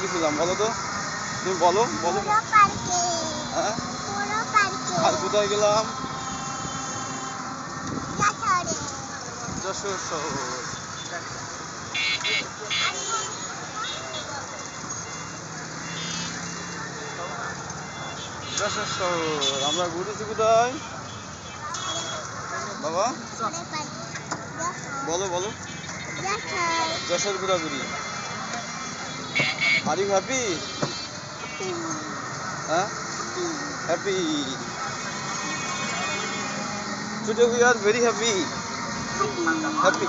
গেছিলাম বলো তো, তুমি বলো বলো। হ্যাঁ, আর কোথায় গেলাম? যশোর শহর। যশোর শহর আমরা ঘুরেছি কোথায় বাবা? বলো বলো। যশোর ঘোরাঘুরি। আর ইউ হ্যাপি? হ্যাঁ, happy. Today we are very happy. Happy.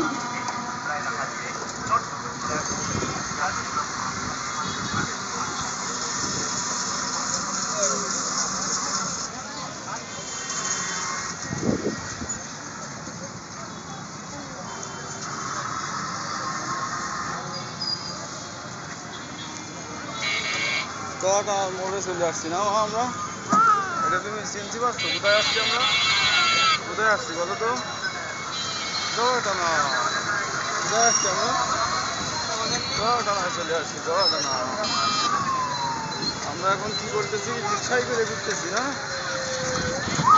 তোটা মোড়ে চলে আসছি না আমরা? এটা তুমি চিনতে পারছো কোথায় আসছি আমরা? কোথায় আসছি বলো তো? জয়টানা। কোথায় আসছি আমরা? জয়টানায় চলে আসছি, জয়টানা। আমরা এখন কি করতেছি? রিক্সায় করে ঘুরতেছি না?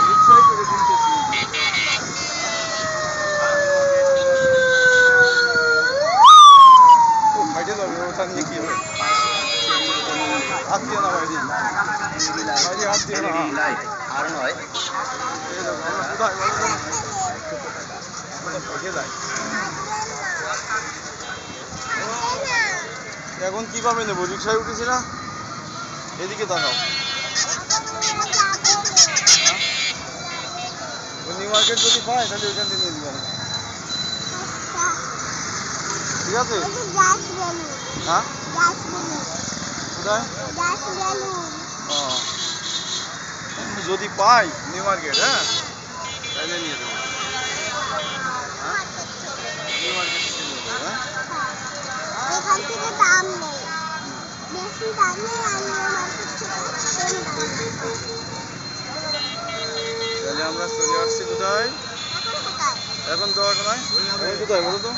রিক্সায় করে ঘুরতেছি। ও ফাইটে যাবে, ওটা নিয়ে কি হবে? হাত দিয়ে না বাইরে, বাইরে হাত দিয়ে না। আর নয় কোথায় ফাইটে যায়। এখন কিভাবে নেবো? রিক্সায় উঠেছি না? এদিকে তাকাও। নিউ মার্কেট যদি পায় তাহলে ওইখান থেকে নিয়ে দিবেন, ঠিক আছে? হ্যাঁ, কোথায়? যদি পাই নিউ মার্কেট, হ্যাঁ তাহলে নিয়ে দেবো। নিউ মার্কেট থেকে নিয়ে দেবো। হ্যাঁ, তাহলে আমরা চলে আসছি কোথায় এখন? দেওয়াটা নয়, কোথায় বলো তো?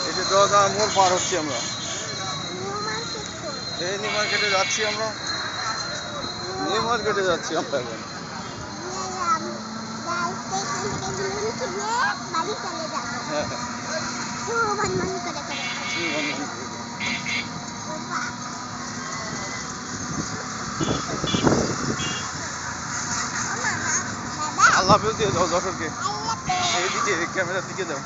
এই যে দরজা মোড় পার হচ্ছি আমরা, এই নিউ মার্কেটে যাচ্ছি আমরা। নিউ মার্কেটে যাচ্ছি আমরা এখন। হ্যাঁ, আল্লাহ হাফেজ দিয়ে দাও যশোরকে। এইদিকে ক্যামেরার দিকে দাও।